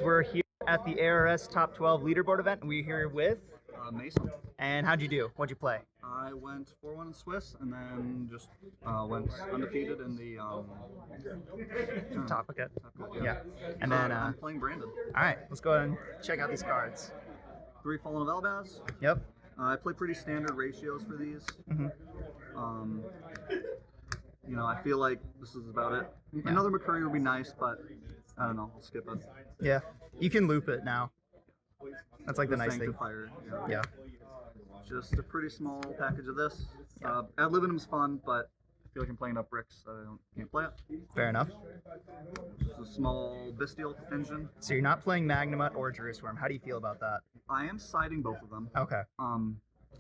We're here at the ARS Top 12 Leaderboard event, and we're here with Mason. And how'd you do? What'd you play? I went 4-1 in Swiss, and then just went undefeated in the Top okay. Yeah. And then I'm playing Brandon. All right, let's go ahead and check out these cards. 3 Fallen of Albaz. Yep. I play pretty standard ratios for these. I feel like this is about it. Yeah. Another McCurry would be nice, but I don't know. I'll skip it. Yeah, you can loop it now. That's like the nice thing. Fire. Yeah. Just a pretty small package of this. Ad libidum's fun, but I feel like I'm playing up bricks, so can't play it. Fair enough. Just a small Bestial engine. So you're not playing Magnamut or Jerusalem. How do you feel about that? I am siding both of them. Okay.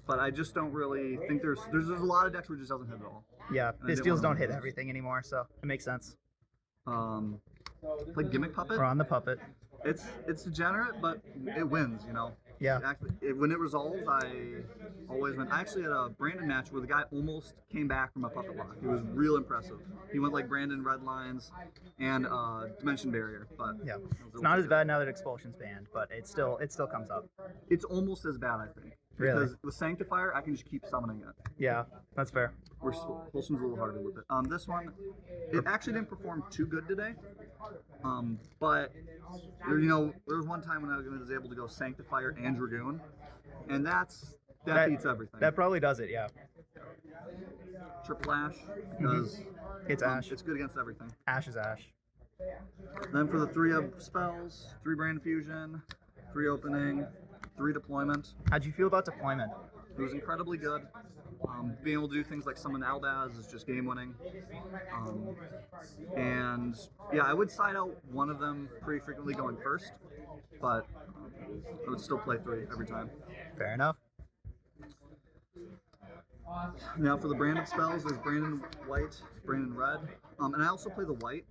But I just don't really think there's a lot of decks where it just doesn't hit at all. Yeah, Bestials don't hit everything anymore, so it makes sense. Play Gimmick Puppet. Or on the Puppet. It's degenerate, but it wins, Yeah. When it resolves, I always win. I actually had a Brandon match where the guy almost came back from a puppet lock. It was real impressive. He went like Brandon Red Lines and Dimension Barrier, but yeah, it's not as bad now that Expulsion's banned, but it still comes up. It's almost as bad, I think. Really? Because with Sanctifier, I can just keep summoning it. Yeah, that's fair. Where Expulsion's a little harder with it. This one, it actually didn't perform too good today. But there was one time when I was able to go Sanctifier and Dragoon, and that beats everything. That probably does it, yeah. Triple Ash, because it's Ash. It's good against everything. Ash is Ash. Then for the 3 of spells, 3 Brand Fusion, 3 opening, 3 deployment. How'd you feel about deployment? It was incredibly good. Being able to do things like summon Albaz is just game winning. And yeah, I would side out one of them pretty frequently going first, but I would still play 3 every time. Fair enough. Now for the branded spells, there's Brandon White, Brandon Red, and I also play the White.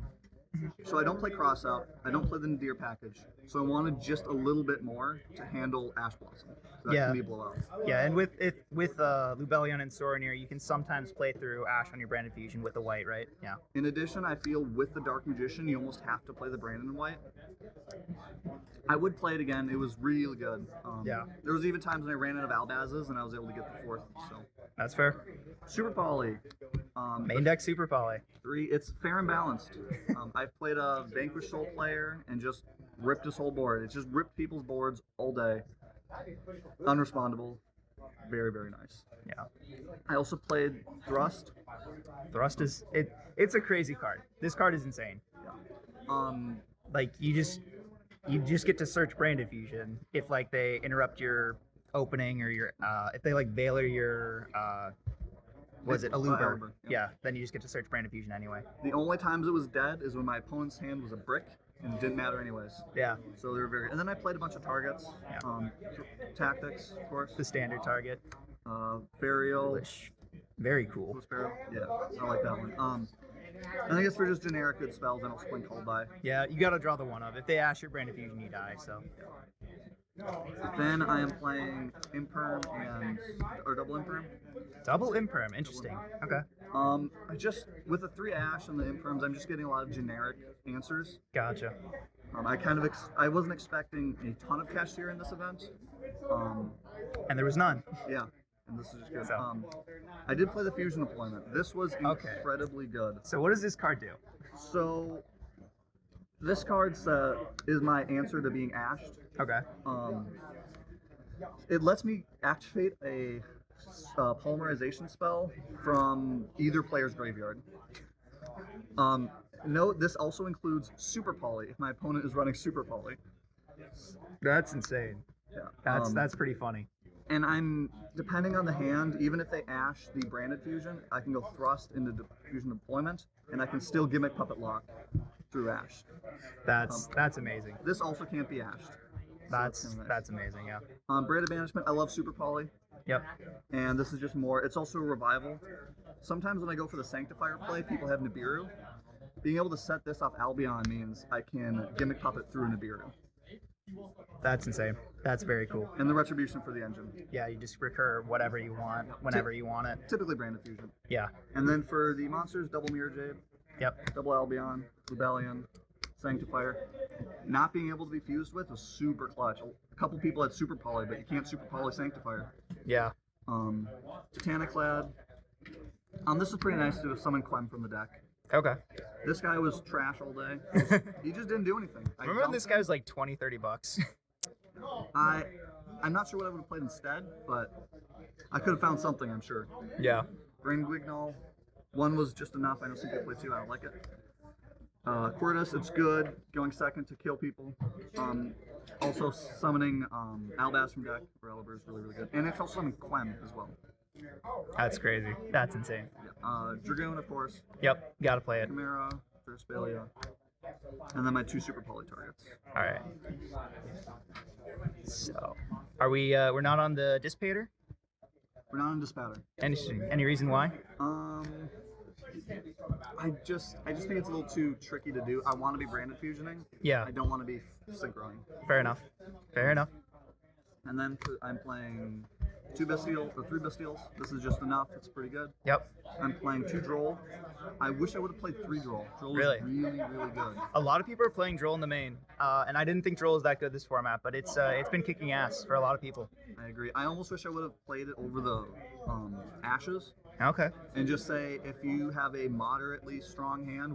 So I don't play Cross Out, I don't play the Nadir package, so I wanted just a little bit more to handle Ash Blossom. So that can be a blowout. Yeah, and with Lubellion and Soronir, you can sometimes play through Ash on your Branded Fusion with the White, right? Yeah. In addition, I feel with the Dark Magician, you almost have to play the Brandon White. I would play it again, it was really good. Yeah. There was even times when I ran out of Albazes and I was able to get the 4th, so. That's fair. Super Poly. Main deck Super Poly. 3, it's fair and balanced. I've played a Vanquish Soul player and just ripped his whole board. It's just ripped people's boards all day. Unrespondable. Very, very nice. Yeah. I also played Thrust. Thrust is it's a crazy card. This card is insane. Yeah. Like you just get to search Branded Fusion if like they interrupt your opening or your if they like Veiler your was it Aluber? Yeah, then you just get to search Branded Fusion anyway. The only times it was dead is when my opponent's hand was a brick and it didn't matter anyways. Yeah. So they were very. And then I played a bunch of targets. Yeah. Tactics, of course. The standard target. Burial. Very cool. Burial. Yeah, I like that one. And I guess for just generic good spells, I don't spring Cold Die. Yeah, you gotta draw the one of. If they ash your Branded Fusion, you die. So. Then I am playing Imperm or double Imperm. Double Imperm, interesting. Okay. With the 3 Ash and the Imperms, I'm just getting a lot of generic answers. Gotcha. I wasn't expecting a ton of cashier in this event. And there was none. Yeah, and this is just good. So. I did play the Fusion deployment. This was incredibly good. So what does this card do? So this card is my answer to being ashed. Okay. It lets me activate a polymerization spell from either player's graveyard. Note this also includes Super Poly if my opponent is running Super Poly. That's insane. Yeah. That's pretty funny. And I'm depending on the hand, even if they ash the Branded Fusion, I can go Thrust into Fusion deployment, and I can still Gimmick Puppet Lock through Ash. That's amazing. This also can't be ashed. That's amazing, yeah. Branded Banishment, I love Super Poly. Yep. And this is just more, it's also a revival. Sometimes when I go for the Sanctifier play, people have Nibiru. Being able to set this off Albion means I can Gimmick Puppet through Nibiru. That's insane. That's very cool. And the Retribution for the engine. Yeah, you just recur whatever you want, whenever you want it. Typically Branded Fusion. Yeah. And then for the monsters, double Mirror Jade. Yep. Double Albion, Rebellion, Sanctifier. Not being able to be fused with was super clutch. A couple people had super poly, but you can't super poly Sanctifier. Yeah. Titaniclad. This is pretty nice to summon Clem from the deck. Okay. This guy was trash all day. He just didn't do anything. Remember when this guy was like 20, 30 bucks? I'm not sure what I would have played instead, but I could have found something, I'm sure. Yeah. Brain Guignol. One was just enough. I know some people play two. I don't like it. Quirtus, it's good. Going second to kill people. Also summoning Albaz from deck for Elber is really, really good. And it's also summoning Quem as well. That's crazy. That's insane. Dragoon, of course. Yep. Gotta play it. Chimera, Verspalia. And then my two super poly targets. All right. So, are we? We're not on the Dissipator? We're not on Dispatter. Any reason why? I just think it's a little too tricky to do. I want to be branded fusioning. Yeah. I don't want to be synchroing. Fair enough. Fair enough. And then I'm playing 2 Bastille or 3 Bastilles. This is just enough. It's pretty good. Yep. I'm playing 2 Droll. I wish I would have played 3 Droll. Droll Really? is really, really good. A lot of people are playing Droll in the main, and I didn't think Droll was that good this format, but it's been kicking ass for a lot of people. I agree. I almost wish I would have played it over the Ashes. Okay. And just say, if you have a moderately strong hand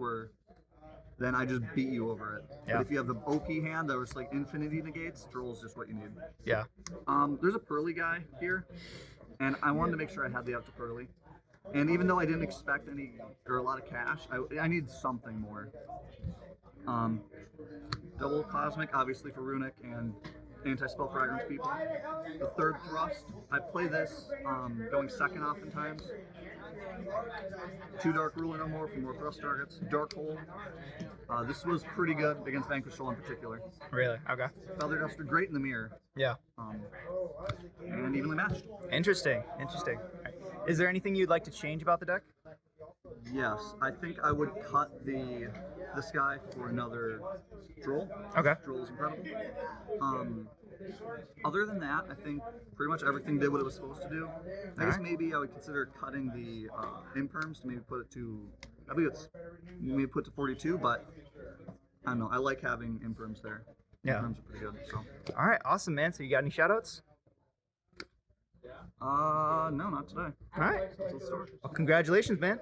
then I just beat you over it. Yeah. But if you have the OP hand that was like infinity negates, Droll's just what you need. Yeah. There's a Pearly guy here, and I wanted to make sure I had the up to Pearly. And even though I didn't expect any or a lot of cash, I need something more. Double Cosmic, obviously for Runic and anti-spell fragrance people. The third Thrust, I play this going second oftentimes. 2 Dark Ruler no more for more thrust targets. Dark Hole. This was pretty good against Vanquish Soul in particular. Really? Okay. Feather Duster, great in the mirror. Yeah. And evenly matched. Interesting. Interesting. Is there anything you'd like to change about the deck? Yes, I think I would cut this guy for another Droll. Okay. Droll is incredible. Other than that, I think pretty much everything did what it was supposed to do. I guess maybe I would consider cutting the imperms to maybe put it to, I believe it's maybe put to 42, but I don't know. I like having imperms there. Yeah. Imperms are pretty good. So. All right. Awesome, man. So you got any shoutouts? No, not today. All right. Till the store. Well, congratulations, man.